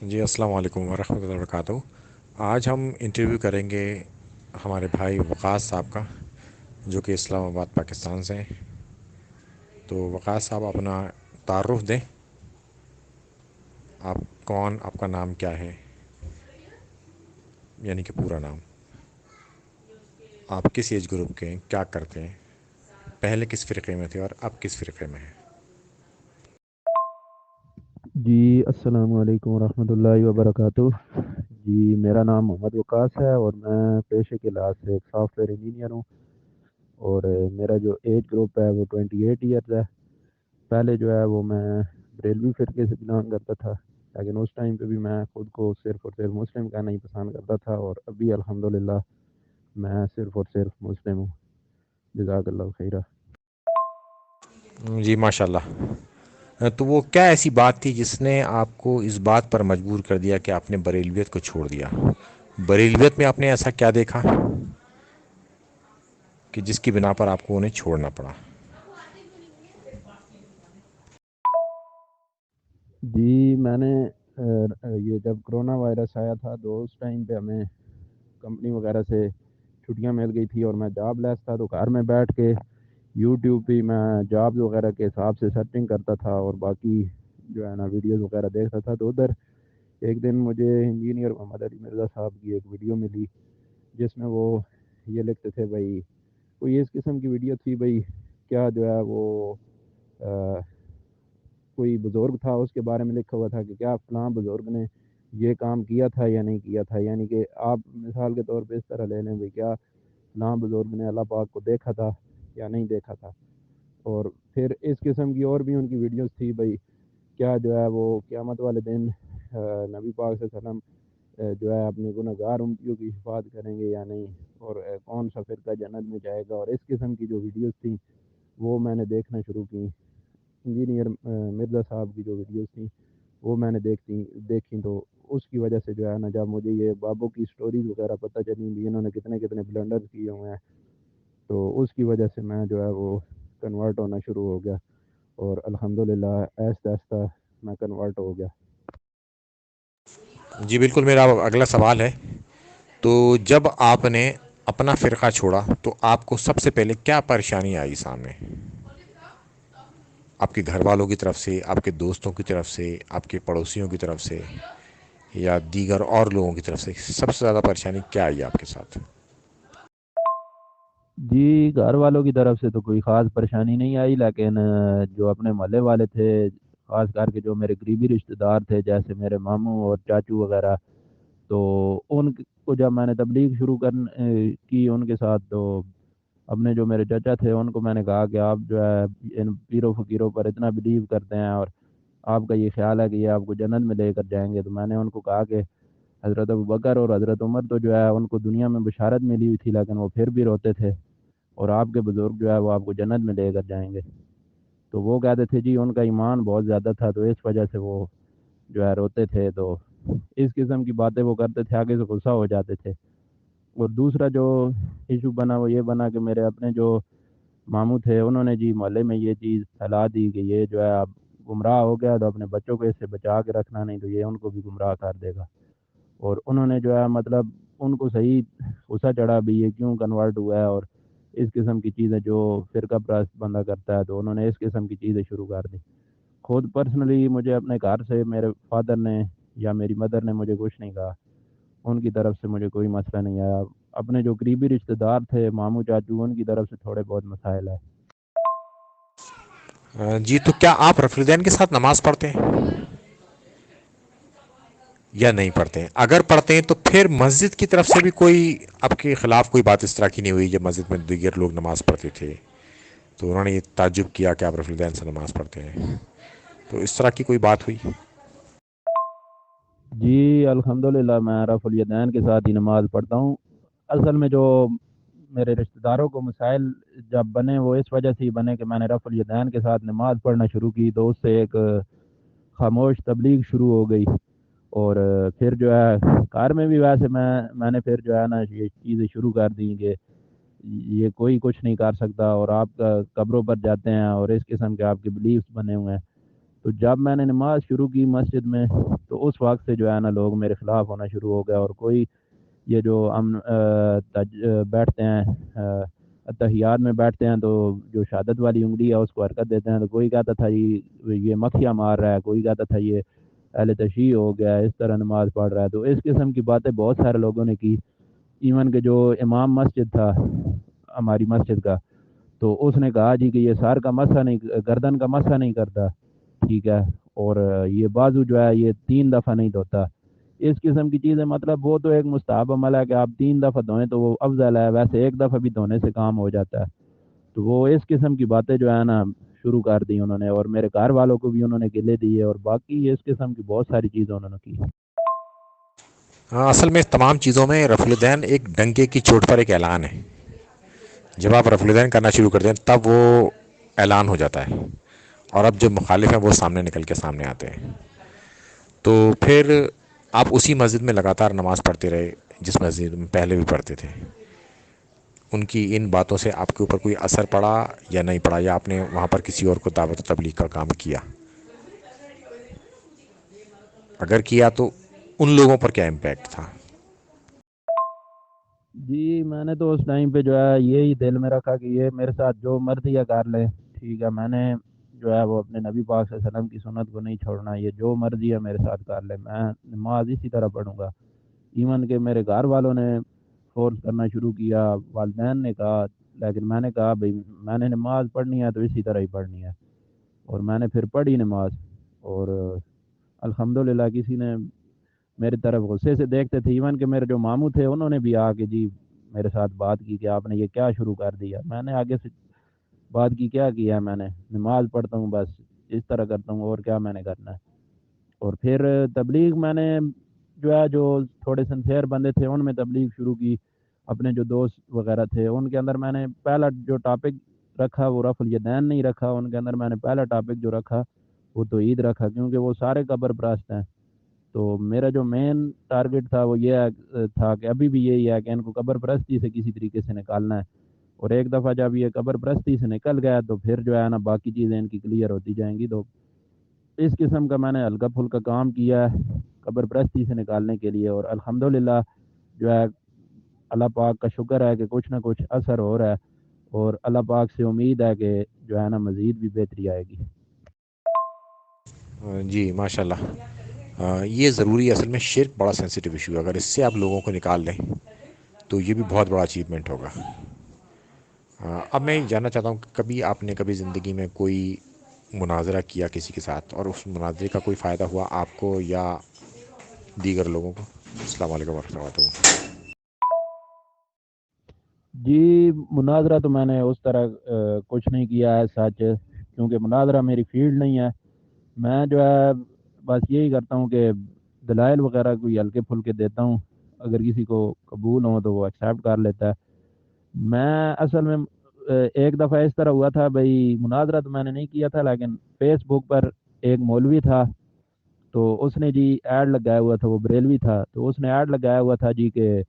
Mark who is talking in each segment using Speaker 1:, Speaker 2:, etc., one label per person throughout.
Speaker 1: جی السلام علیکم ورحمۃ اللہ وبرکاتہ۔ آج ہم انٹرویو کریں گے ہمارے بھائی وقاص صاحب کا، جو کہ اسلام آباد پاکستان سے ہیں۔ تو وقاص صاحب اپنا تعارف دیں، آپ کون، آپ کا نام کیا ہے، یعنی کہ پورا نام، آپ کس ایج گروپ کے ہیں، کیا کرتے ہیں، پہلے کس فرقے میں تھے اور اب کس فرقے میں ہیں۔
Speaker 2: جی السلام علیکم ورحمۃ اللہ وبرکاتہ۔ جی میرا نام محمد وقاص ہے اور میں پیشے کے لحاظ سے ایک سافٹ ویئر انجینئر ہوں، اور میرا جو ایج گروپ ہے وہ 28 ایئرز ہے۔ پہلے جو ہے وہ میں بریلوی فرقے سے بلانگ کرتا تھا، لیکن اس ٹائم پہ بھی میں خود کو صرف اور صرف مسلم کہنا ہی پسند کرتا تھا، اور ابھی الحمدللہ میں صرف اور صرف مسلم ہوں۔ جزاک اللہ خیرہ۔
Speaker 1: جی ماشاء اللہ۔ تو وہ کیا ایسی بات تھی جس نے آپ کو اس بات پر مجبور کر دیا کہ آپ نے بریلویت کو چھوڑ دیا؟ بریلویت میں آپ نے ایسا کیا دیکھا کہ جس کی بنا پر آپ کو انہیں چھوڑنا پڑا؟
Speaker 2: جی میں نے یہ جب کرونا وائرس آیا تھا تو اس ٹائم پہ ہمیں کمپنی وغیرہ سے چھٹیاں مل گئی تھی، اور میں جاب لیس تھا، تو گھر میں بیٹھ کے یوٹیوب پہ میں جابز وغیرہ کے حساب سے سرچنگ کرتا تھا، اور باقی جو ہے نا ویڈیوز وغیرہ دیکھتا تھا۔ تو ادھر ایک دن مجھے انجینئر محمد علی مرزا صاحب کی ایک ویڈیو ملی، جس میں وہ یہ لکھتے تھے بھائی، کوئی اس قسم کی ویڈیو تھی بھائی، کیا جو ہے وہ کوئی بزرگ تھا، اس کے بارے میں لکھا ہوا تھا کہ کیا فلاں بزرگ نے یہ کام کیا تھا یا نہیں کیا تھا، یعنی کہ آپ مثال کے طور پہ اس طرح لے لیں بھائی، کیا فلاں بزرگ نے اللہ پاک کو دیکھا تھا یا نہیں دیکھا تھا۔ اور پھر اس قسم کی اور بھی ان کی ویڈیوز تھی بھائی، کیا جو ہے وہ قیامت والے دن نبی پاک صلی اللہ علیہ وسلم جو ہے اپنے گناہ گار امتیوں کی حفاظت کریں گے یا نہیں، اور کون سا فرقہ جنت میں جائے گا، اور اس قسم کی جو ویڈیوز تھیں وہ میں نے دیکھنا شروع کی۔ انجینئر مرزا صاحب کی جو ویڈیوز تھیں وہ میں نے دیکھی، تو اس کی وجہ سے جو ہے نا، جب مجھے یہ بابوں کی سٹوریز وغیرہ پتہ چلی بھی انہوں نے کتنے کتنے بلنڈر کیے ہوئے ہیں، تو اس کی وجہ سے میں جو ہے وہ کنورٹ ہونا شروع ہو گیا، اور الحمدللہ آہستہ آہستہ میں کنورٹ ہو گیا۔
Speaker 1: جی بالکل، میرا اگلا سوال ہے، تو جب آپ نے اپنا فرقہ چھوڑا تو آپ کو سب سے پہلے کیا پریشانی آئی سامنے؟ آپ کے گھر والوں کی طرف سے، آپ کے دوستوں کی طرف سے، آپ کے پڑوسیوں کی طرف سے، یا دیگر اور لوگوں کی طرف سے سب سے زیادہ پریشانی کیا آئی آپ کے ساتھ؟
Speaker 2: جی گھر والوں کی طرف سے تو کوئی خاص پریشانی نہیں آئی، لیکن جو اپنے محلے والے تھے، خاص کر کے جو میرے قریبی رشتہ دار تھے جیسے میرے ماموں اور چاچو وغیرہ، تو ان کو جب میں نے تبلیغ شروع کی ان کے ساتھ، تو اپنے جو میرے چچا تھے ان کو میں نے کہا کہ آپ جو ہے ان پیروں فقیروں پر اتنا بلیو کرتے ہیں، اور آپ کا یہ خیال ہے کہ یہ آپ کو جنت میں لے کر جائیں گے، تو میں نے ان کو کہا کہ حضرت ابوبکر اور حضرت عمر تو جو ہے ان کو دنیا میں بشارت ملی ہوئی تھی، لیکن وہ پھر بھی روتے تھے، اور آپ کے بزرگ جو ہے وہ آپ کو جنت میں لے کر جائیں گے۔ تو وہ کہتے تھے جی ان کا ایمان بہت زیادہ تھا، تو اس وجہ سے وہ جو ہے روتے تھے، تو اس قسم کی باتیں وہ کرتے تھے، آگے سے غصہ ہو جاتے تھے۔ اور دوسرا جو ایشو بنا وہ یہ بنا کہ میرے اپنے جو ماموں تھے انہوں نے جی محلے میں یہ چیز پھیلا دی کہ یہ جو ہے اب گمراہ ہو گیا، تو اپنے بچوں کو اس سے بچا کے رکھنا، نہیں تو یہ ان کو بھی گمراہ کر دے گا۔ اور انہوں نے جو ہے مطلب ان کو صحیح غصہ چڑھا بھی یہ کیوں کنورٹ ہوا ہے، اور اس قسم کی چیزیں جو فرقہ پرست بندہ کرتا ہے، تو انہوں نے اس قسم کی چیزیں شروع کر دی۔ خود پرسنلی مجھے اپنے گھر سے میرے فادر نے یا میری مدر نے مجھے کچھ نہیں کہا، ان کی طرف سے مجھے کوئی مسئلہ نہیں آیا۔ اپنے جو قریبی رشتہ دار تھے ماموں چاچو، ان کی طرف سے تھوڑے بہت مسائل ہے۔
Speaker 1: جی تو کیا آپ رفیع الدین کے ساتھ نماز پڑھتے ہیں یا نہیں پڑھتے ہیں؟ اگر پڑھتے ہیں تو پھر مسجد کی طرف سے بھی کوئی آپ کے خلاف کوئی بات اس طرح کی نہیں ہوئی؟ جب مسجد میں دیگر لوگ نماز پڑھتے تھے تو انہوں نے یہ تعجب کیا کہ آپ رفیع الدین سے نماز پڑھتے ہیں، تو اس طرح کی کوئی بات ہوئی؟
Speaker 2: جی الحمدللہ میں رفع الیدین کے ساتھ ہی نماز پڑھتا ہوں۔ اصل میں جو میرے رشتہ داروں کو مسائل جب بنے وہ اس وجہ سے ہی بنے کہ میں نے رفع الیدین کے ساتھ نماز پڑھنا شروع کی، تو اس سے ایک خاموش تبلیغ شروع ہو گئی، اور پھر جو ہے کار میں بھی ویسے میں نے پھر جو ہے نا یہ چیزیں شروع کر دیں کہ یہ کوئی کچھ نہیں کر سکتا، اور آپ کا قبروں پر جاتے ہیں اور اس قسم کے آپ کے بلیفس بنے ہوئے ہیں، تو جب میں نے نماز شروع کی مسجد میں تو اس وقت سے جو ہے نا لوگ میرے خلاف ہونا شروع ہو گیا، اور کوئی یہ جو ہم بیٹھتے ہیں اتحیات میں بیٹھتے ہیں تو جو شہادت والی انگلی ہے اس کو حرکت دیتے ہیں، تو کوئی کہتا تھا یہ مکھیاں مار رہا ہے، کوئی کہتا تھا یہ اہل تشیع ہو گیا ہے، اس طرح نماز پڑھ رہا ہے۔ تو اس قسم کی باتیں بہت سارے لوگوں نے کی، ایون کہ جو امام مسجد تھا ہماری مسجد کا، تو اس نے کہا جی کہ یہ سار کا مسح نہیں، گردن کا مسح نہیں کرتا، ٹھیک ہے، اور یہ بازو جو ہے یہ 3 دفعہ نہیں دھوتا، اس قسم کی چیزیں۔ مطلب وہ تو ایک مستحب عمل ہے کہ آپ 3 دفعہ دھوئیں تو وہ افضل ہے، ویسے ایک دفعہ بھی دھونے سے کام ہو جاتا ہے۔ تو وہ اس قسم کی باتیں جو ہے نا شروع کر دی انہوں نے، اور میرے گھر والوں کو بھی انہوں نے گلے دیے، اور باقی اس قسم کی بہت ساری چیزیں انہوں نے کی۔
Speaker 1: ہاں، اصل میں تمام چیزوں میں رفع الدین ایک ڈنکے کی چوٹ پر ایک اعلان ہے۔ جب آپ رفع الدین کرنا شروع کر دیں تب وہ اعلان ہو جاتا ہے، اور اب جو مخالف ہیں وہ سامنے نکل کے سامنے آتے ہیں۔ تو پھر آپ اسی مسجد میں لگاتار نماز پڑھتے رہے جس مسجد میں پہلے بھی پڑھتے تھے۔ ان کی ان باتوں سے آپ کے اوپر کوئی اثر پڑا یا نہیں پڑا، یا آپ نے وہاں پر کسی اور کو دعوت و تبلیغ کا کام کیا؟ اگر کیا تو ان لوگوں پر کیا امپیکٹ تھا؟
Speaker 2: جی میں نے تو اس ٹائم پہ جو ہے یہی دل میں رکھا کہ یہ میرے ساتھ جو مرضی ہے کر لے، ٹھیک ہے، میں نے جو ہے وہ اپنے نبی پاک صلی اللہ علیہ وسلم کی سنت کو نہیں چھوڑنا، یہ جو مرضی ہے میرے ساتھ کر لے، میں نماز اسی طرح پڑھوں گا۔ ایون کہ میرے گھر والوں نے فورس کرنا شروع کیا، والدین نے کہا، لیکن میں نے کہا بھائی میں نے نماز پڑھنی ہے تو اسی طرح ہی پڑھنی ہے، اور میں نے پھر پڑھی نماز، اور الحمدللہ کسی نے میری طرف غصے سے دیکھتے تھے، ایون کہ میرے جو ماموں تھے انہوں نے بھی آ کے جی میرے ساتھ بات کی کہ آپ نے یہ کیا شروع کر دیا۔ میں نے آگے سے بات کی، کیا کیا ہے میں نے، نماز پڑھتا ہوں بس، اس طرح کرتا ہوں، اور کیا میں نے کرنا ہے۔ اور پھر تبلیغ میں نے جو ہے جو تھوڑے سنسیئر بندے تھے ان میں تبلیغ شروع کی، اپنے جو دوست وغیرہ تھے ان کے اندر میں نے پہلا جو ٹاپک رکھا وہ رفع الیدین نہیں رکھا، ان کے اندر میں نے پہلا ٹاپک جو رکھا وہ توحید رکھا، کیونکہ وہ سارے قبر پرست ہیں۔ تو میرا جو مین ٹارگٹ تھا وہ یہ تھا کہ ابھی بھی یہی ہے کہ ان کو قبر پرستی سے کسی طریقے سے نکالنا ہے، اور ایک دفعہ جب یہ قبر پرستی سے نکل گیا تو پھر جو ہے نا باقی چیزیں ان کی کلیئر ہوتی جائیں گی۔ تو اس قسم کا میں نے ہلکا پھلکا کام کیا ہے قبر پرستی سے نکالنے کے لیے، اور الحمدللہ جو ہے اللہ پاک کا شکر ہے کہ کچھ نہ کچھ اثر ہو رہا ہے، اور اللہ پاک سے امید ہے کہ جو ہے نا مزید بھی بہتری آئے گی۔
Speaker 1: جی ماشاء اللہ، یہ ضروری ہے۔ اصل میں شرک بڑا سینسیٹیو ایشو ہے، اگر اس سے آپ لوگوں کو نکال لیں تو یہ بھی بہت بڑا اچیومنٹ ہوگا۔ اب میں جاننا چاہتا ہوں کہ کبھی آپ نے کبھی زندگی میں کوئی مناظرہ کیا کسی کے ساتھ، اور اس مناظرے کا کوئی فائدہ ہوا آپ کو یا دیگر لوگوں کو؟ السلام علیکم ورحمۃ اللہ وبرکاتہ۔
Speaker 2: جی مناظرہ تو میں نے اس طرح کچھ نہیں کیا ہے سچ، کیونکہ مناظرہ میری فیلڈ نہیں ہے۔ میں جو ہے بس یہی کرتا ہوں کہ دلائل وغیرہ کوئی ہلکے پھلکے دیتا ہوں، اگر کسی کو قبول ہو تو وہ ایکسیپٹ کر لیتا ہے۔ میں اصل میں ایک دفعہ اس طرح ہوا تھا، بھائی مناظرہ تو میں نے نہیں کیا تھا، لیکن فیس بک پر ایک مولوی تھا، تو اس نے جی ایڈ لگایا ہوا تھا، وہ بریلوی تھا، تو اس نے ایڈ لگایا ہوا تھا جی کہ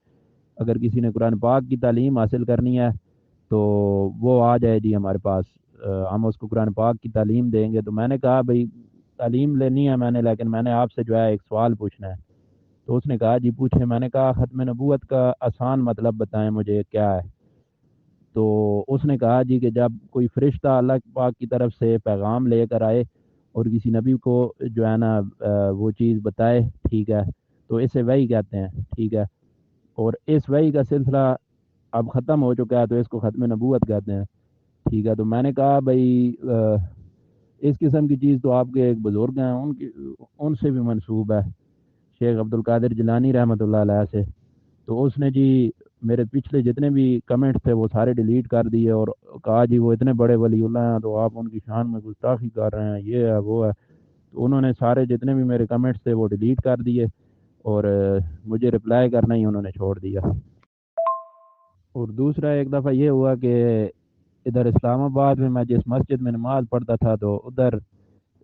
Speaker 2: اگر کسی نے قرآن پاک کی تعلیم حاصل کرنی ہے تو وہ آ جائے جی ہمارے پاس، ہم اس کو قرآن پاک کی تعلیم دیں گے۔ تو میں نے کہا بھائی تعلیم لینی ہے میں نے، لیکن میں نے آپ سے جو ہے ایک سوال پوچھنا ہے۔ تو اس نے کہا جی پوچھیں۔ میں نے کہا ختم نبوت کا آسان مطلب بتائیں مجھے کیا ہے۔ تو اس نے کہا جی کہ جب کوئی فرشتہ اللہ پاک کی طرف سے پیغام لے کر آئے اور کسی نبی کو جو ہے نا وہ چیز بتائے، ٹھیک ہے، تو اسے وحی کہتے ہیں، ٹھیک ہے، اور اس وحی کا سلسلہ اب ختم ہو چکا ہے تو اس کو ختم نبوت کہتے ہیں، ٹھیک ہے۔ تو میں نے کہا بھائی اس قسم کی چیز تو آپ کے ایک بزرگ ہیں ان سے بھی منسوب ہے، شیخ عبد القادر جیلانی رحمۃ اللہ علیہ سے۔ تو اس نے جی میرے پچھلے جتنے بھی کمنٹس تھے وہ سارے ڈیلیٹ کر دیے، اور کہا جی وہ اتنے بڑے ولی اللہ ہیں تو آپ ان کی شان میں گستاخی کر رہے ہیں، یہ ہے وہ ہے۔ تو انہوں نے سارے جتنے بھی میرے کمنٹس تھے وہ ڈیلیٹ کر دیے، اور مجھے رپلائی کرنا ہی انہوں نے چھوڑ دیا۔ اور دوسرا ایک دفعہ یہ ہوا کہ ادھر اسلام آباد میں جس مسجد میں نماز پڑھتا تھا تو ادھر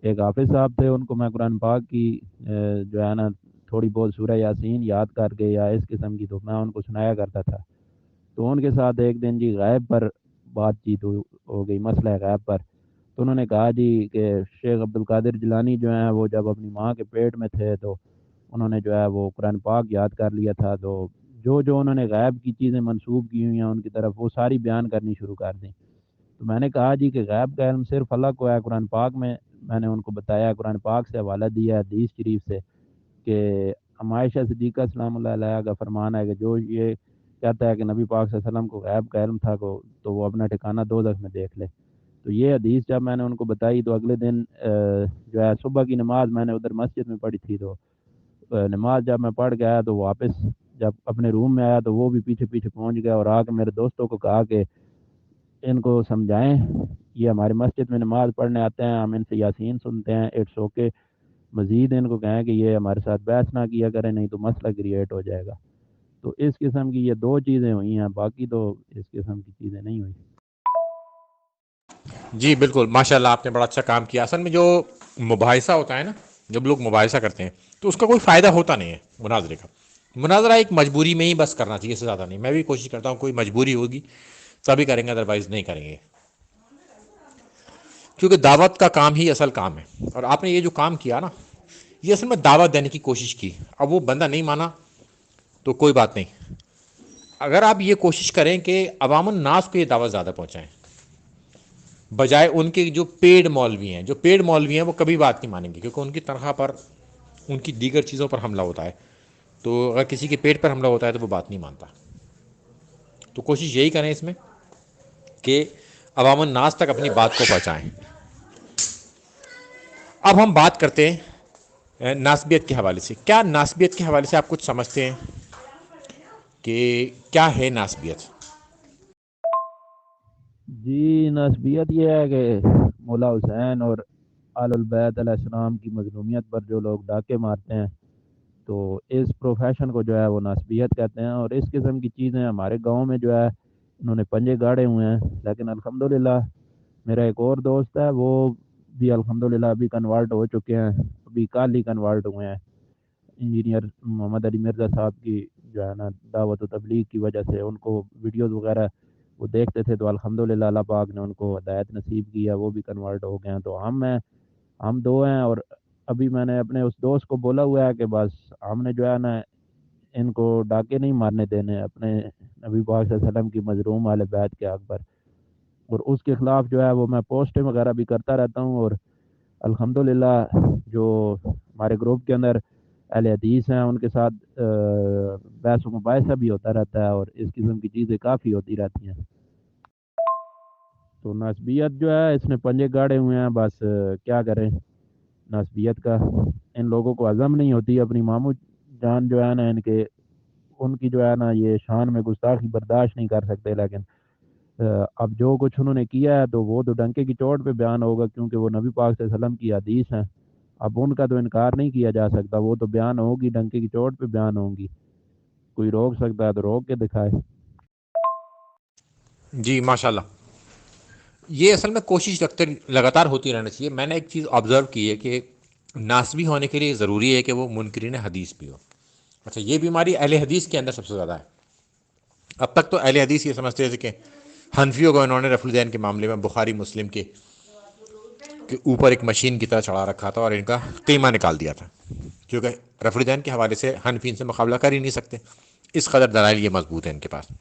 Speaker 2: ایک حافظ صاحب تھے، ان کو میں قرآن پاک کی جو ہے نا تھوڑی بہت سورہ یاسین یاد کر کے یا اس قسم کی تو میں ان کو سنایا کرتا تھا۔ تو ان کے ساتھ ایک دن جی غیب پر بات چیت ہو گئی، مسئلہ غیب پر۔ تو انہوں نے کہا جی کہ شیخ عبد القادر جیلانی جو ہیں وہ جب اپنی ماں کے پیٹ میں تھے تو انہوں نے جو ہے وہ قرآن پاک یاد کر لیا تھا، تو جو انہوں نے غیب کی چیزیں منسوب کی ہوئی ہیں ان کی طرف وہ ساری بیان کرنی شروع کر دیں۔ تو میں نے کہا جی کہ غیب کا علم صرف اللہ کو ہے، قرآن پاک میں نے ان کو بتایا، قرآن پاک سے حوالہ دیا ہے حدیث شریف سے کہ عائشہ صدیقہ سلام اللہ علیہ کا فرمان ہے کہ جو یہ کہتا ہے کہ نبی پاک صلی اللہ علیہ وسلم کو غیب کا علم تھا تو وہ اپنا ٹھکانہ دوزخ میں دیکھ لے۔ تو یہ حدیث جب میں نے ان کو بتائی تو اگلے دن جو ہے صبح کی نماز میں نے ادھر مسجد میں پڑھی تھی، تو نماز جب میں پڑھ کے آیا تو واپس جب اپنے روم میں آیا تو وہ بھی پیچھے پیچھے پہنچ گیا اور آ کے میرے دوستوں کو کہا کہ ان کو سمجھائیں، یہ ہماری مسجد میں نماز پڑھنے آتے ہیں، ہم ان سے یاسین سنتے ہیں، اٹس اوکے، مزید ان کو کہیں کہ یہ ہمارے ساتھ بحث نہ کیا کریں نہیں تو مسئلہ کریٹ ہو جائے گا۔ تو اس قسم کی یہ دو چیزیں ہوئی ہیں، باقی تو اس قسم کی چیزیں نہیں ہوئی۔
Speaker 1: جی بالکل، ماشاء اللہ آپ نے بڑا اچھا کام کیا۔ اصل میں جو مباحثہ ہوتا ہے نا، جب لوگ مباحثہ کرتے ہیں تو اس کا کوئی فائدہ ہوتا نہیں ہے مناظرے کا۔ مناظرہ ایک مجبوری میں ہی بس کرنا چاہیے، اس سے زیادہ نہیں۔ میں بھی کوشش کرتا ہوں کوئی مجبوری ہوگی تبھی کریں گے، ادروائز نہیں کریں گے، کیونکہ دعوت کا کام ہی اصل کام ہے۔ اور آپ نے یہ جو کام کیا نا، یہ اصل میں دعوت دینے کی کوشش کی۔ اب وہ بندہ نہیں مانا تو کوئی بات نہیں، اگر آپ یہ کوشش کریں کہ عوام الناس کو یہ دعوت زیادہ پہنچائیں، بجائے ان کے جو پیڈ مولوی ہیں وہ کبھی بات نہیں مانیں گے، کیونکہ ان کی تنخواہ پر، ان کی دیگر چیزوں پر حملہ ہوتا ہے۔ تو اگر کسی کے پیٹ پر حملہ ہوتا ہے تو وہ بات نہیں مانتا۔ تو کوشش یہی کریں اس میں کہ عوام الناس تک اپنی بات کو پہنچائیں۔ اب ہم بات کرتے ہیں ناسبیت کے حوالے سے۔ کیا ناسبیت کے حوالے سے آپ کچھ سمجھتے ہیں کہ کیا ہے ناسبیت؟
Speaker 2: جی نسبیت یہ ہے کہ مولا حسین اور آل البیت علیہ السلام کی مظلومیت پر جو لوگ ڈاکے مارتے ہیں تو اس پروفیشن کو جو ہے وہ نسبیت کہتے ہیں، اور اس قسم کی چیزیں ہمارے گاؤں میں جو ہے انہوں نے پنجے گاڑے ہوئے ہیں، لیکن الحمدللہ میرا ایک اور دوست ہے وہ بھی الحمدللہ ابھی کنورٹ ہو چکے ہیں، ابھی کل ہی کنورٹ ہوئے ہیں۔ انجینئر محمد علی مرزا صاحب کی جو ہے نا دعوت و تبلیغ کی وجہ سے ان کو ویڈیوز وغیرہ وہ دیکھتے تھے تو الحمدللہ اللہ پاک نے ان کو ہدایت نصیب کیا، وہ بھی کنورٹ ہو گئے ہیں۔ تو ہم دو ہیں، اور ابھی میں نے اپنے اس دوست کو بولا ہوا ہے کہ بس ہم نے جو ہے نا ان کو ڈاکے نہیں مارنے دینے اپنے نبی پاک صلی اللہ علیہ وسلم کی مظلوم والے بیت کے حق پر، اور اس کے خلاف جو ہے وہ میں پوسٹیں وغیرہ بھی کرتا رہتا ہوں، اور الحمدللہ جو ہمارے گروپ کے اندر اہل حدیث ہیں ان کے ساتھ بحث و مباحثہ بھی ہوتا رہتا ہے، اور اس قسم کی چیزیں کافی ہوتی رہتی ہیں۔ تو نسبیت جو ہے اس نے پنجے گاڑے ہوئے ہیں، بس کیا کریں نسبیت کا، ان لوگوں کو ہضم نہیں ہوتی، اپنی ماموں جان جو ہے نا ان کی جو ہے نا یہ شان میں گستاخی برداشت نہیں کر سکتے، لیکن اب جو کچھ انہوں نے کیا ہے تو وہ تو ڈنکے کی چوٹ پہ بیان ہوگا، کیونکہ وہ نبی پاک صلی اللہ علیہ وسلم کی حدیث ہیں، اب ان کا تو انکار نہیں کیا جا سکتا، وہ تو بیان ہوگی، ڈنکے کی چوٹ پہ بیان ہوگی، کوئی روک سکتا ہے تو روک کے دکھائے۔
Speaker 1: جی ماشاء اللہ، یہ اصل میں کوشش لگاتار ہوتی رہنا چاہیے۔ میں نے ایک چیز آبزرو کی ہے کہ ناسبی ہونے کے لیے ضروری ہے کہ وہ منکرین حدیث بھی ہو۔ اچھا، یہ بیماری اہل حدیث کے اندر سب سے زیادہ ہے۔ اب تک تو اہل حدیث یہ سمجھتے تھے کہ حنفیوں کو انہوں نے رفع الدین کے معاملے میں بخاری مسلم کے اوپر ایک مشین کی طرح چڑھا رکھا تھا اور ان کا قیمہ نکال دیا تھا، کیونکہ رفع الدین کے حوالے سے حنفیین سے مقابلہ کر ہی نہیں سکتے، اس قدر دلائل یہ مضبوط ہے ان کے پاس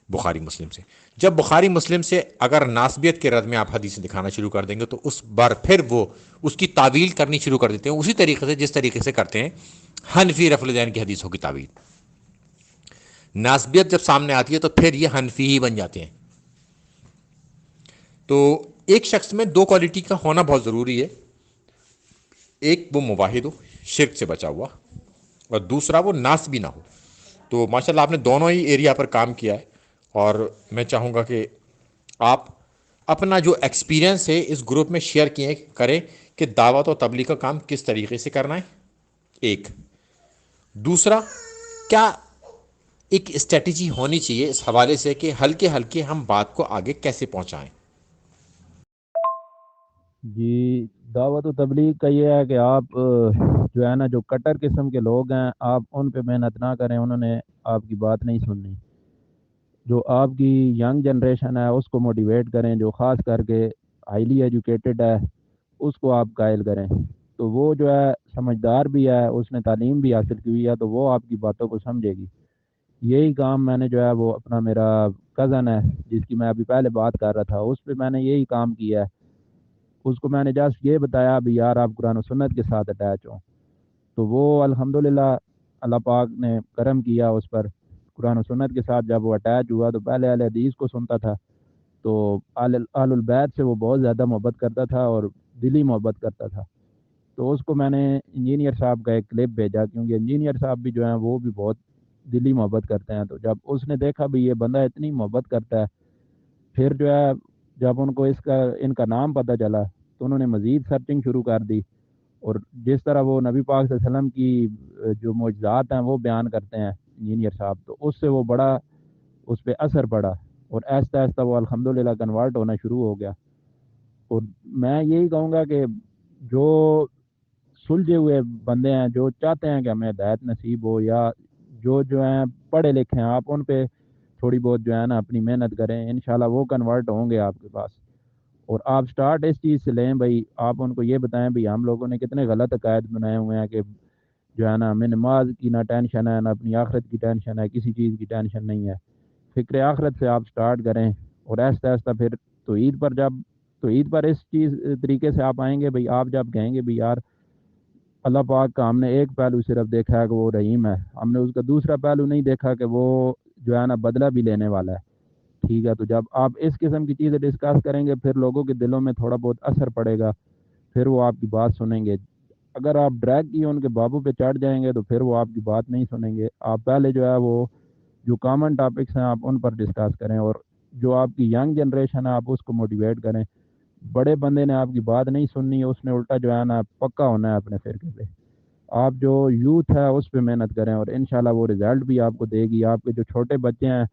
Speaker 1: بخاری مسلم سے۔ جب بخاری مسلم سے اگر ناسبیت کے رد میں آپ حدیثیں دکھانا شروع کر دیں گے تو اس بار پھر وہ اس کی تعویل کرنی شروع کر دیتے ہیں، اسی طریقے سے جس طریقے سے کرتے ہیں حنفی رفع الدین کی حدیثوں کی تعویل۔ ناسبیت جب سامنے آتی ہے تو پھر یہ حنفی ہی بن جاتے ہیں۔ تو ایک شخص میں دو کوالٹی کا ہونا بہت ضروری ہے، ایک وہ موحد ہو، شرک سے بچا ہوا، اور دوسرا وہ ناسبی نہ ہو۔ تو ماشاءاللہ آپ نے دونوں ہی ایریا پر کام کیا ہے، اور میں چاہوں گا کہ آپ اپنا جو ایکسپیرینس ہے اس گروپ میں شیئر کریں کہ دعوت و تبلیغ کا کام کس طریقے سے کرنا ہے، ایک دوسرا کیا ایک اسٹریٹجی ہونی چاہیے اس حوالے سے کہ ہلکے ہلکے ہم بات کو آگے کیسے پہنچائیں۔
Speaker 2: جی دعوت و تبلیغ کا یہ ہے کہ آپ جو ہے نا جو کٹر قسم کے لوگ ہیں آپ ان پہ محنت نہ کریں، انہوں نے آپ کی بات نہیں سننی، جو آپ کی ینگ جنریشن ہے اس کو موٹیویٹ کریں، جو خاص کر کے ہائیلی ایجوکیٹڈ ہے اس کو آپ قائل کریں، تو وہ جو ہے سمجھدار بھی ہے، اس نے تعلیم بھی حاصل کی ہوئی ہے، تو وہ آپ کی باتوں کو سمجھے گی۔ یہی کام میں نے جو ہے وہ اپنا میرا کزن ہے جس کی میں ابھی پہلے بات کر رہا تھا، اس پہ میں نے یہی کام کیا ہے۔ اس کو میں نے جسٹ یہ بتایا بھی یار آپ قرآن و سنت کے ساتھ اٹیچ ہوں، تو وہ الحمدللہ اللہ پاک نے کرم کیا اس پر۔ قرآن و سنت کے ساتھ جب وہ اٹیچ ہوا تو پہلے اہل حدیث کو سنتا تھا، تو اہل البیت سے وہ بہت زیادہ محبت کرتا تھا اور دلی محبت کرتا تھا۔ تو اس کو میں نے انجینئر صاحب کا ایک کلپ بھیجا، کیونکہ انجینئر صاحب بھی جو ہیں وہ بھی بہت دلی محبت کرتے ہیں۔ تو جب اس نے دیکھا بھی یہ بندہ اتنی محبت کرتا ہے، پھر جو ہے جب ان کو ان کا نام پتہ چلا تو انہوں نے مزید سرچنگ شروع کر دی، اور جس طرح وہ نبی پاک صلی اللہ علیہ وسلم کی جو معجزات ہیں وہ بیان کرتے ہیں انجینئر صاحب، تو اس سے وہ بڑا اس پہ اثر پڑا، اور آہستہ آہستہ وہ الحمدللہ کنورٹ ہونا شروع ہو گیا۔ اور میں یہی کہوں گا کہ جو سلجھے ہوئے بندے ہیں، جو چاہتے ہیں کہ ہمیں ہدایت نصیب ہو، یا جو ہیں پڑھے لکھے ہیں، آپ ان پہ تھوڑی بہت جو ہے نا اپنی محنت کریں، انشاءاللہ وہ کنورٹ ہوں گے آپ کے پاس۔ اور آپ سٹارٹ اس چیز سے لیں بھائی، آپ ان کو یہ بتائیں بھائی ہم لوگوں نے کتنے غلط عقائد بنائے ہوئے ہیں کہ جو ہے نا ہمیں نماز کی نہ ٹینشن ہے، نہ اپنی آخرت کی ٹینشن ہے، کسی چیز کی ٹینشن نہیں ہے۔ فکر آخرت سے آپ سٹارٹ کریں، اور آہستہ آہستہ پھر تو عید پر اس چیز طریقے سے آپ آئیں گے بھائی، آپ جب کہیں گے بھائی یار اللہ پاک کا ہم نے ایک پہلو صرف دیکھا ہے کہ وہ رحیم ہے، ہم نے اس کا دوسرا پہلو نہیں دیکھا کہ وہ جو ہے نا بدلہ بھی لینے والا ہے، ٹھیک ہے؟ تو جب آپ اس قسم کی چیزیں ڈسکس کریں گے، پھر لوگوں کے دلوں میں تھوڑا بہت اثر پڑے گا، پھر وہ آپ کی بات سنیں گے۔ اگر آپ ڈریگ کی ان کے بابو پہ چڑھ جائیں گے تو پھر وہ آپ کی بات نہیں سنیں گے۔ آپ پہلے جو ہے وہ جو کامن ٹاپکس ہیں آپ ان پر ڈسکس کریں، اور جو آپ کی ینگ جنریشن ہے آپ اس کو موٹیویٹ کریں۔ بڑے بندے نے آپ کی بات نہیں سننی، اس نے الٹا جو ہے نا پکا ہونا ہے اپنے فرقے پہ۔ آپ جو یوتھ ہے اس پہ محنت کریں، اور انشاءاللہ وہ رزلٹ بھی آپ کو دے گی۔ آپ کے جو چھوٹے بچے ہیں،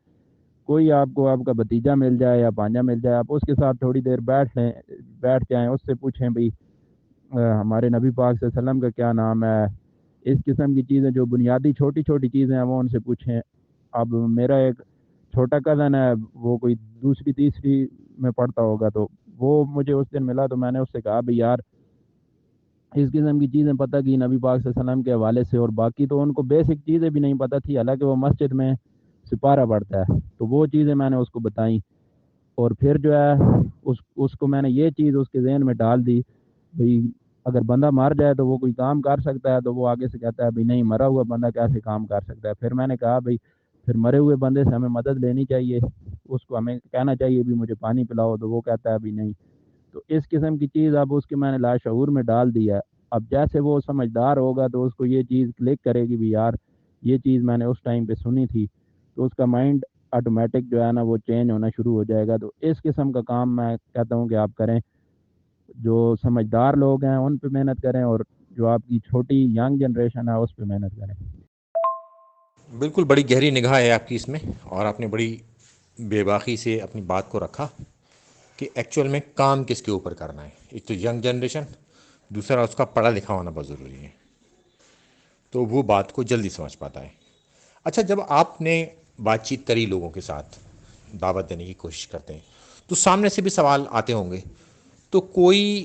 Speaker 2: کوئی آپ کو آپ کا بھتیجا مل جائے یا بھانجا مل جائے، آپ اس کے ساتھ تھوڑی دیر بیٹھ جائیں، اس سے پوچھیں بھائی ہمارے نبی پاک صلی اللہ علیہ وسلم کا کیا نام ہے، اس قسم کی چیزیں جو بنیادی چھوٹی چھوٹی چیزیں ہیں وہ ان سے پوچھیں۔ اب میرا ایک چھوٹا کزن ہے، وہ کوئی دوسری تیسری میں پڑھتا ہوگا، تو وہ مجھے اس دن ملا تو میں نے اس سے کہا بھائی یار اس قسم کی چیزیں پتہ کی نبی پاک صلی اللہ علیہ وسلم کے حوالے سے، اور باقی تو ان کو بیسک چیزیں بھی نہیں پتہ تھی، حالانکہ وہ مسجد میں سپارہ پڑھتا ہے، تو وہ چیزیں میں نے اس کو بتائیں۔ اور پھر جو ہے اس کو میں نے یہ چیز اس کے ذہن میں ڈال دی بھئی اگر بندہ مر جائے تو وہ کوئی کام کر سکتا ہے، تو وہ آگے سے کہتا ہے بھئی نہیں، مرا ہوا بندہ کیسے کام کر سکتا ہے؟ پھر میں نے کہا بھئی پھر مرے ہوئے بندے سے ہمیں مدد لینی چاہیے، اس کو ہمیں کہنا چاہیے بھی مجھے پانی پلاؤ، تو وہ کہتا ہے بھی نہیں۔ تو اس قسم کی چیز اب اس کے میں نے لاشعور میں ڈال دیا ہے۔ اب جیسے وہ سمجھدار ہوگا تو اس کو یہ چیز کلک کرے گی بھی یار یہ چیز میں نے اس ٹائم پہ سنی تھی، تو اس کا مائنڈ آٹومیٹک جو ہے نا وہ چینج ہونا شروع ہو جائے گا۔ تو اس قسم کا کام میں کہتا ہوں کہ آپ کریں، جو سمجھدار لوگ ہیں ان پہ محنت کریں، اور جو آپ کی چھوٹی ینگ جنریشن ہے اس پہ محنت کریں۔
Speaker 1: بالکل بڑی گہری نگاہ ہے آپ کی اس میں، اور آپ نے بڑی بے باکی سے اپنی بات کو رکھا کہ ایکچوئل میں کام کس کے اوپر کرنا ہے۔ ایک تو ینگ جنریشن، دوسرا اس کا پڑھا لکھا ہونا بہت ضروری ہے، تو وہ بات کو جلدی سمجھ پاتا ہے۔ اچھا، جب آپ نے بات چیت کری لوگوں کے ساتھ، دعوت دینے کی کوشش کرتے ہیں، تو سامنے سے بھی سوال آتے ہوں گے، تو کوئی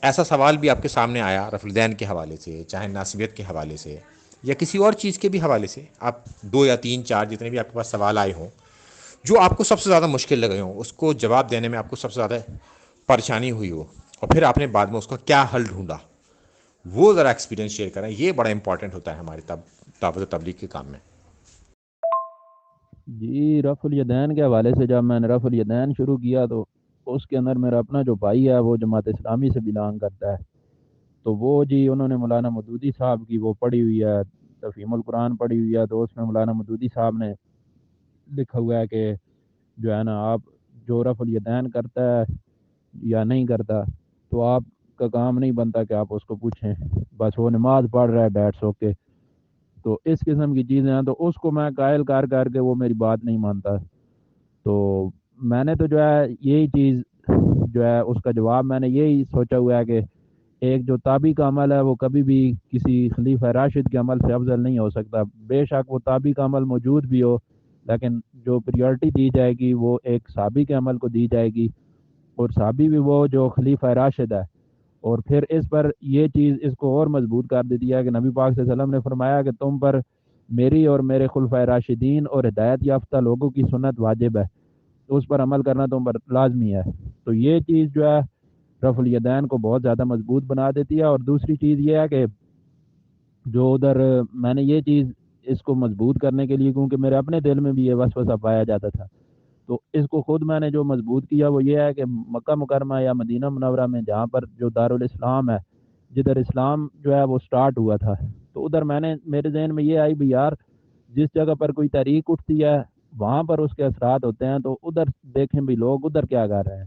Speaker 1: ایسا سوال بھی آپ کے سامنے آیا رفع الدین کے حوالے سے، چاہے ناصبیت کے حوالے سے، یا کسی اور چیز کے بھی حوالے سے، آپ 2 یا 3 4 جتنے بھی آپ کے پاس سوال آئے ہوں جو آپ کو سب سے زیادہ مشکل لگے ہوں، اس کو جواب دینے میں آپ کو سب سے زیادہ پریشانی ہوئی ہو، اور پھر آپ نے بعد میں اس کا کیا حل ڈھونڈا، وہ ذرا ایکسپیرینس شیئر کریں۔ یہ بڑا امپورٹنٹ ہوتا ہے ہماری دعوت و تبلیغ کے کام میں۔
Speaker 2: جی، رفع الیدین کے حوالے سے جب میں نے رفع الیدین شروع کیا تو اس کے اندر میرا اپنا جو بھائی ہے وہ جماعت اسلامی سے بلانگ کرتا ہے، تو وہ جی انہوں نے مولانا مودودی صاحب کی وہ پڑھی ہوئی ہے، تفہیم القرآن پڑھی ہوئی ہے، تو اس میں مولانا مودودی صاحب نے لکھا ہوا ہے کہ جو ہے نا آپ جو رفع الیدین کرتا ہے یا نہیں کرتا، تو آپ کا کام نہیں بنتا کہ آپ اس کو پوچھیں، بس وہ نماز پڑھ رہا ہے ڈیٹس اوکے۔ تو اس قسم کی چیزیں ہیں، تو اس کو میں قائل کر کے وہ میری بات نہیں مانتا، تو میں نے تو جو ہے یہی چیز جو ہے اس کا جواب میں نے یہی سوچا ہوا ہے کہ ایک جو تابع کا عمل ہے وہ کبھی بھی کسی خلیفہ راشد کے عمل سے افضل نہیں ہو سکتا، بے شک وہ تابع کا عمل موجود بھی ہو، لیکن جو پریورٹی دی جائے گی وہ ایک صحابی کے عمل کو دی جائے گی، اور صحابی بھی وہ جو خلیفہ راشد ہے. اور پھر اس پر یہ چیز اس کو اور مضبوط کر دیتی ہے کہ نبی پاک صلی اللہ علیہ وسلم نے فرمایا کہ تم پر میری اور میرے خلفۂ راشدین اور ہدایت یافتہ لوگوں کی سنت واجب ہے، اس پر عمل کرنا تم پر لازمی ہے. تو یہ چیز جو ہے رفع الیدین کو بہت زیادہ مضبوط بنا دیتی ہے. اور دوسری چیز یہ ہے کہ جو ادھر میں نے یہ چیز اس کو مضبوط کرنے کے لیے، کیونکہ میرے اپنے دل میں بھی یہ وسوسہ پایا جاتا تھا، تو اس کو خود میں نے جو مضبوط کیا وہ یہ ہے کہ مکہ مکرمہ یا مدینہ منورہ میں جہاں پر جو دارالاسلام ہے، جدھر اسلام جو ہے وہ سٹارٹ ہوا تھا، تو ادھر میں نے میرے ذہن میں یہ آئی بھی یار جس جگہ پر کوئی تحریک اٹھتی ہے وہاں پر اس کے اثرات ہوتے ہیں، تو ادھر دیکھیں بھی لوگ ادھر کیا کر رہے ہیں.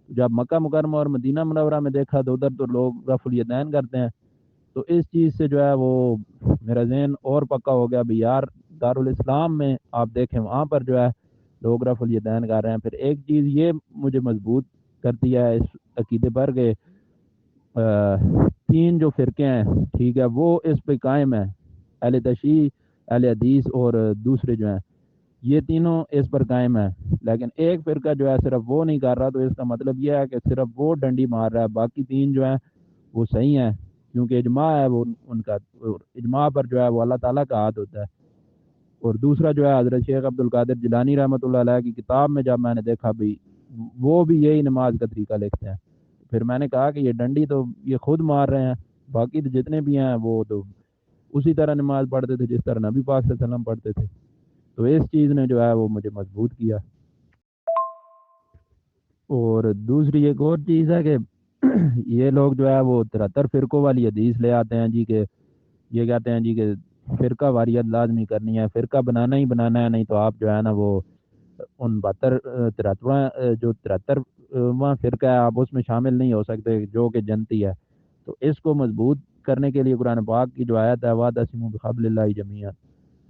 Speaker 2: جب مکہ مکرمہ اور مدینہ منورہ میں دیکھا تو ادھر تو لوگ رفع الیدین کرتے ہیں. تو اس چیز سے جو ہے وہ میرا ذہن اور پکا ہو گیا بھی یار دارالاسلام میں آپ دیکھیں وہاں پر جو ہے لوگ رفع الیدین کر رہے ہیں. پھر ایک چیز یہ مجھے مضبوط کرتی ہے اس عقیدے پر کہ تین جو فرقے ہیں، ٹھیک ہے، وہ اس پہ قائم ہیں، اہل تشیع، اہل حدیث اور دوسرے جو ہیں، یہ تینوں اس پر قائم ہیں. لیکن ایک فرقہ جو ہے صرف وہ نہیں کر رہا، تو اس کا مطلب یہ ہے کہ صرف وہ ڈنڈی مار رہا ہے، باقی تین جو ہیں وہ صحیح ہیں، کیونکہ اجماع ہے وہ ان کا، اجماع پر جو ہے وہ اللہ تعالیٰ کا ہاتھ ہوتا ہے. اور دوسرا جو ہے حضرت شیخ عبد القادر جیلانی رحمۃ اللہ علیہ کی کتاب میں جب میں نے دیکھا بھی وہ بھی یہی نماز کا طریقہ لکھتے ہیں. پھر میں نے کہا کہ یہ ڈنڈی تو یہ خود مار رہے ہیں، باقی تو جتنے بھی ہیں وہ تو اسی طرح نماز پڑھتے تھے جس طرح نبی پاک صلی اللہ علیہ وسلم پڑھتے تھے. تو اس چیز نے جو ہے وہ مجھے مضبوط کیا. اور دوسری ایک اور چیز ہے کہ یہ لوگ جو ہے وہ 73 فرقوں والی حدیث لے آتے ہیں جی، کہ یہ کہتے ہیں جی کہ فرقہ واریت لازمی کرنی ہے، فرقہ بنانا ہی بنانا ہے، نہیں تو آپ جو ہے نا وہ ان 73 جو 73واں فرقہ ہے آپ اس میں شامل نہیں ہو سکتے جو کہ جنتی ہے. تو اس کو مضبوط کرنے کے لیے قرآن پاک کی جو آیت ہے وَاعْتَصِمُوا بِحَبْلِ اللَّهِ جَمِيعًا،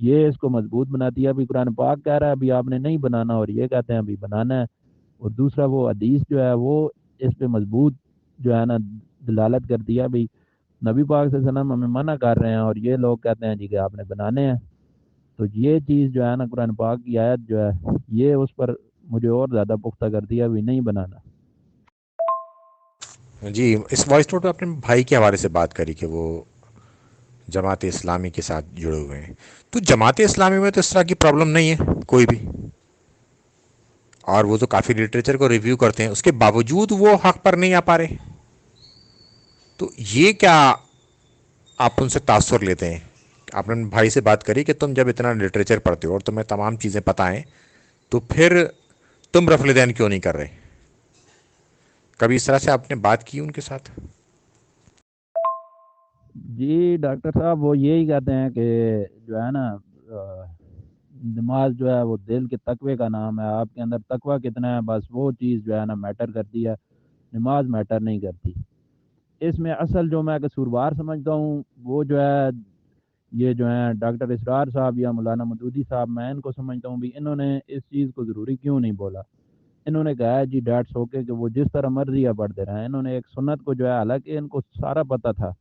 Speaker 2: یہ اس کو مضبوط بناتی ہے. ابھی قرآن پاک کہہ رہا ہے ابھی آپ نے نہیں بنانا، اور یہ کہتے ہیں ابھی بنانا ہے. اور دوسرا وہ حدیث جو ہے وہ اس پہ مضبوط جو ہے نا دلالت کرتی ہے بھی نبی پاک صلی اللہ علیہ وسلم ہمیں منع کر رہے ہیں اور یہ لوگ کہتے ہیں جی کہ آپ نے بنانے ہیں. تو یہ چیز جو ہے نا قرآن پاک کی آیت جو ہے یہ اس پر مجھے اور زیادہ پختہ کر دیا بھی نہیں بنانا.
Speaker 1: جی، اس وائس نوٹ میں اپنے بھائی کے حوالے سے بات کری کہ وہ جماعت اسلامی کے ساتھ جڑے ہوئے ہیں، تو جماعت اسلامی میں تو اس طرح کی پرابلم نہیں ہے کوئی بھی، اور وہ تو کافی لٹریچر کو ریویو کرتے ہیں، اس کے باوجود وہ حق پر نہیں آ پا رہے. تو یہ کیا آپ ان سے تاثر لیتے ہیں؟ آپ نے بھائی سے بات کری کہ تم جب اتنا لٹریچر پڑھتے ہو اور تمہیں تمام چیزیں پتہ ہیں تو پھر تم رفع الیدین کیوں نہیں کر رہے؟ کبھی اس طرح سے آپ نے بات کی ان کے ساتھ؟
Speaker 2: جی ڈاکٹر صاحب وہ یہی کہتے ہیں کہ جو ہے نا نماز جو ہے وہ دل کے تقوی کا نام ہے، آپ کے اندر تقوی کتنا ہے بس وہ چیز جو ہے نا میٹر کرتی ہے، نماز میٹر نہیں کرتی. اس میں اصل جو میں قصوروار سمجھتا ہوں وہ جو ہے یہ جو ہیں ڈاکٹر اسرار صاحب یا مولانا مودودی صاحب، میں ان کو سمجھتا ہوں بھی انہوں نے اس چیز کو ضروری کیوں نہیں بولا. انہوں نے کہا ہے جی ڈیٹس اوکے کہ وہ جس طرح مرضی ہے پڑھتے رہیں. انہوں نے ایک سنت کو جو ہے حالانکہ ان کو سارا پتہ تھا،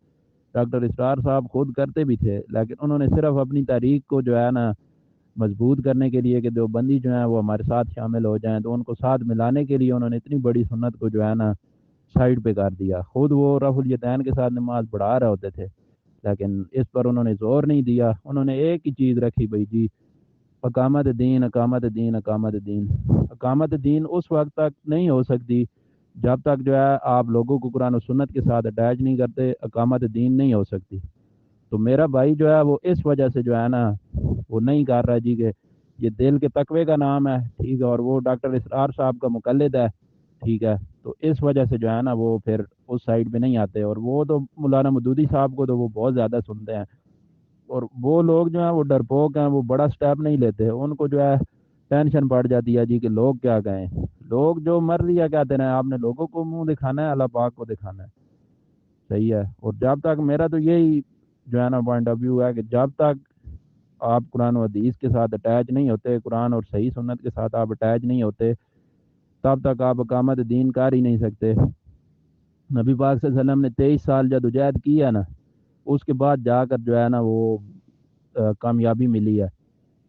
Speaker 2: ڈاکٹر اسرار صاحب خود کرتے بھی تھے، لیکن انہوں نے صرف اپنی تاریخ کو جو ہے نا مضبوط کرنے کے لیے کہ دیوبندی جو ہیں وہ ہمارے ساتھ شامل ہو جائیں، تو ان کو ساتھ ملانے کے لیے انہوں نے اتنی بڑی سنت کو جو ہے نا سائڈ پہ کر دیا. خود وہ رفع الیدین کے ساتھ نماز پڑھا رہے ہوتے تھے، لیکن اس پر انہوں نے زور نہیں دیا. انہوں نے ایک ہی چیز رکھی بھائی جی اقامت دین، اقامت دین، اقامت دین. اقامت دین اس وقت تک نہیں ہو سکتی جب تک جو ہے آپ لوگوں کو قرآن و سنت کے ساتھ اٹیچ نہیں کرتے، اقامت دین نہیں ہو سکتی. تو میرا بھائی جو ہے وہ اس وجہ سے جو ہے نا وہ نہیں کر رہا جی کہ یہ دل کے تقوی کا نام ہے، ٹھیک ہے، اور وہ ڈاکٹر اسرار صاحب کا مقلد ہے، ٹھیک ہے. تو اس وجہ سے جو ہے نا وہ پھر اس سائڈ پہ نہیں آتے. اور وہ تو مولانا مودودی صاحب کو تو وہ بہت زیادہ سنتے ہیں، اور وہ لوگ جو ہیں وہ ڈرپوک ہیں، وہ بڑا سٹیپ نہیں لیتے. ان کو جو ہے ٹینشن پڑ جاتی ہے جی کہ لوگ کیا کہیں. لوگ جو مرضی ہے کہتے ہیں، آپ نے لوگوں کو منہ دکھانا ہے، اللہ پاک کو دکھانا ہے، صحیح ہے. اور جب تک میرا تو یہی جو ہے نا پوائنٹ آف ویو ہے کہ جب تک آپ قرآن و حدیث کے ساتھ اٹیچ نہیں ہوتے، قرآن اور صحیح سنت کے ساتھ آپ اٹیچ نہیں ہوتے، تب تک آپ اقامت دین کر ہی نہیں سکتے. نبی پاک صلی اللہ علیہ وسلم نے 23 سال جدوجہد کی ہے نا، اس کے بعد جا کر جو ہے نا وہ کامیابی ملی ہے،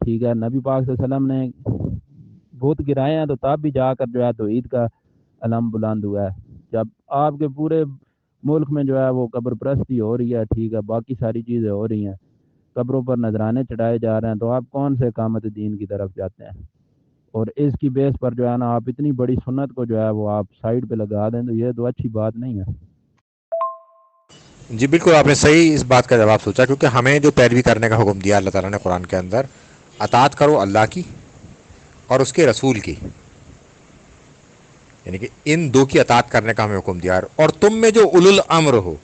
Speaker 2: ٹھیک ہے. نبی پاک صلی اللہ علیہ وسلم نے بہت گرائے ہیں تو تب بھی جا کر جو ہے توحید کا علم بلند ہوا ہے. جب آپ کے پورے ملک میں جو ہے وہ قبر پرستی ہو رہی ہے، ٹھیک ہے، باقی ساری چیزیں ہو رہی ہیں، قبروں پر نذرانے چڑھائے جا رہے ہیں، تو آپ کون سے اقامت دین کی طرف جاتے ہیں؟ اور اس کی بیس پر جو ہے نا آپ اتنی بڑی سنت کو جو ہے وہ آپ سائڈ پہ لگا دیں، تو یہ تو اچھی بات نہیں ہے.
Speaker 1: جی بالکل، آپ نے صحیح اس بات کا جواب سوچا، کیونکہ ہمیں جو پیروی کرنے کا حکم دیا اللہ تعالیٰ نے قرآن کے اندر، اطاعت کرو اللہ کی اور اس کے رسول کی، یعنی کہ ان دو کی اطاعت کرنے کا ہمیں حکم دیا. اور تم میں جو اولو الامر ہو،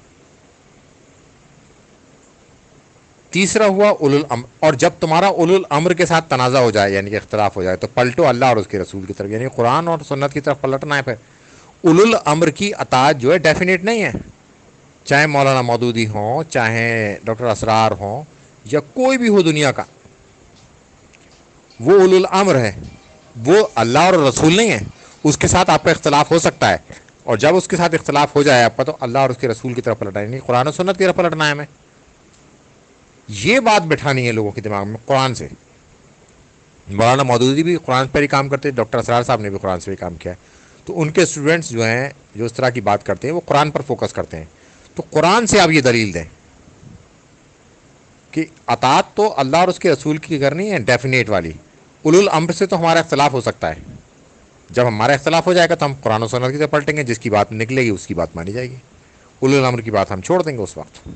Speaker 1: تیسرا ہوا اولو الامر. اور جب تمہارا اولو الامر کے ساتھ تنازع ہو جائے، یعنی کہ اختلاف ہو جائے، تو پلٹو اللہ اور اس کے رسول کی طرف، یعنی قرآن اور سنت کی طرف پلٹنا ہے. پھر اولو الامر کی اطاعت جو ہے ڈیفینیٹ نہیں ہے، چاہے مولانا مودودی ہوں، چاہے ڈاکٹر اسرار ہوں، یا کوئی بھی ہو دنیا کا، وہ اولو الامر ہے، وہ اللہ اور رسول نہیں ہے. اس کے ساتھ آپ کا اختلاف ہو سکتا ہے، اور جب اس کے ساتھ اختلاف ہو جائے آپ کا، تو اللہ اور اس کے رسول کی طرف پلٹنا ہے، یعنی قرآن و سنت کی طرف پلٹنا ہے. ہمیں یہ بات بٹھانی ہے لوگوں کے دماغ میں قرآن سے. مولانا مودودی بھی قرآن پر ہی کام کرتے، ڈاکٹر اسرار صاحب نے بھی قرآن سے ہی کام کیا ہے. تو ان کے اسٹوڈنٹس جو ہیں، جو اس طرح کی بات کرتے ہیں، وہ قرآن پر فوکس کرتے ہیں. تو قرآن سے آپ یہ دلیل دیں کہ اطاعت تو اللہ اور اس کے رسول کی کرنی ہے ڈیفینیٹ والی. اولو الامر سے تو ہمارا اختلاف ہو سکتا ہے، جب ہمارا اختلاف ہو جائے گا تو ہم قرآن و سنت کی طرف پلٹیں گے، جس کی بات نکلے گی اس کی بات مانی جائے گی، اولو الامر کی بات ہم چھوڑ دیں گے اس وقت.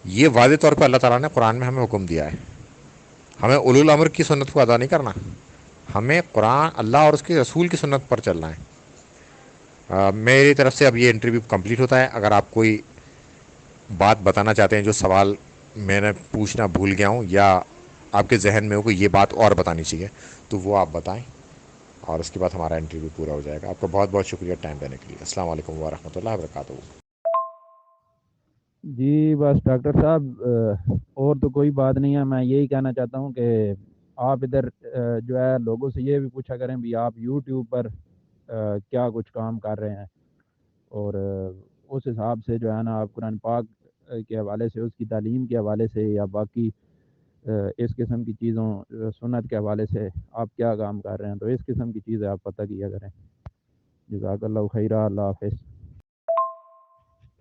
Speaker 1: یہ واضح طور پہ اللہ تعالیٰ نے قرآن میں ہمیں حکم دیا ہے. ہمیں اولو الامر کی سنت کو ادا نہیں کرنا، ہمیں قرآن، اللہ اور اس کے رسول کی سنت پر چلنا ہے. میری طرف سے اب یہ انٹرویو کمپلیٹ ہوتا ہے. اگر آپ کوئی بات بتانا چاہتے ہیں، جو سوال میں نے پوچھنا بھول گیا ہوں، یا آپ کے ذہن میں ہو کہ یہ بات اور بتانی چاہیے، تو وہ آپ بتائیں، اور اس کے بعد ہمارا انٹرویو پورا ہو جائے گا. آپ کا بہت بہت شکریہ ٹائم دینے کے لیے. السلام علیکم ورحمۃ اللہ وبرکاتہ.
Speaker 2: جی بس ڈاکٹر صاحب، اور تو کوئی بات نہیں ہے. میں یہی کہنا چاہتا ہوں کہ آپ ادھر جو ہے لوگوں سے یہ بھی پوچھا کریں بھی آپ یوٹیوب پر کیا کچھ کام کر رہے ہیں، اور اس حساب سے جو ہے نا آپ قرآن پاک کے حوالے سے، اس کی تعلیم کے حوالے سے، یا باقی اس قسم کی چیزوں، سنت کے حوالے سے آپ کیا کام کر رہے ہیں، تو اس قسم کی چیزیں آپ پتہ کیا کریں. جزاک اللہ خیرہ. اللہ حافظ.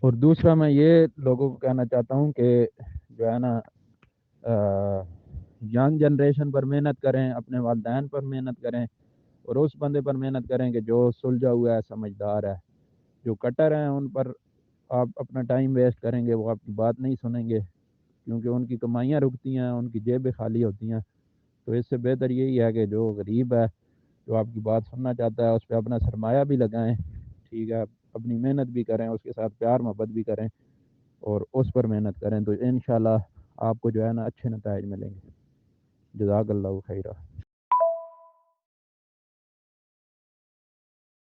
Speaker 2: اور دوسرا میں یہ لوگوں کو کہنا چاہتا ہوں کہ جو ہے نا ینگ جنریشن پر محنت کریں، اپنے والدین پر محنت کریں، اور اس بندے پر محنت کریں کہ جو سلجھا ہوا ہے، سمجھدار ہے. جو کٹر ہیں ان پر آپ اپنا ٹائم ویسٹ کریں گے، وہ آپ کی بات نہیں سنیں گے، کیونکہ ان کی کمائیاں رکتی ہیں، ان کی جیبیں خالی ہوتی ہیں. تو اس سے بہتر یہی ہے کہ جو غریب ہے، جو آپ کی بات سننا چاہتا ہے، اس پہ اپنا سرمایہ بھی لگائیں، ٹھیک ہے، اپنی محنت بھی کریں، اس کے ساتھ پیار محبت بھی کریں، اور اس پر محنت کریں، تو انشاءاللہ آپ کو جو ہے نا اچھے نتائج ملیں گے. جزاک اللہ خیرہ.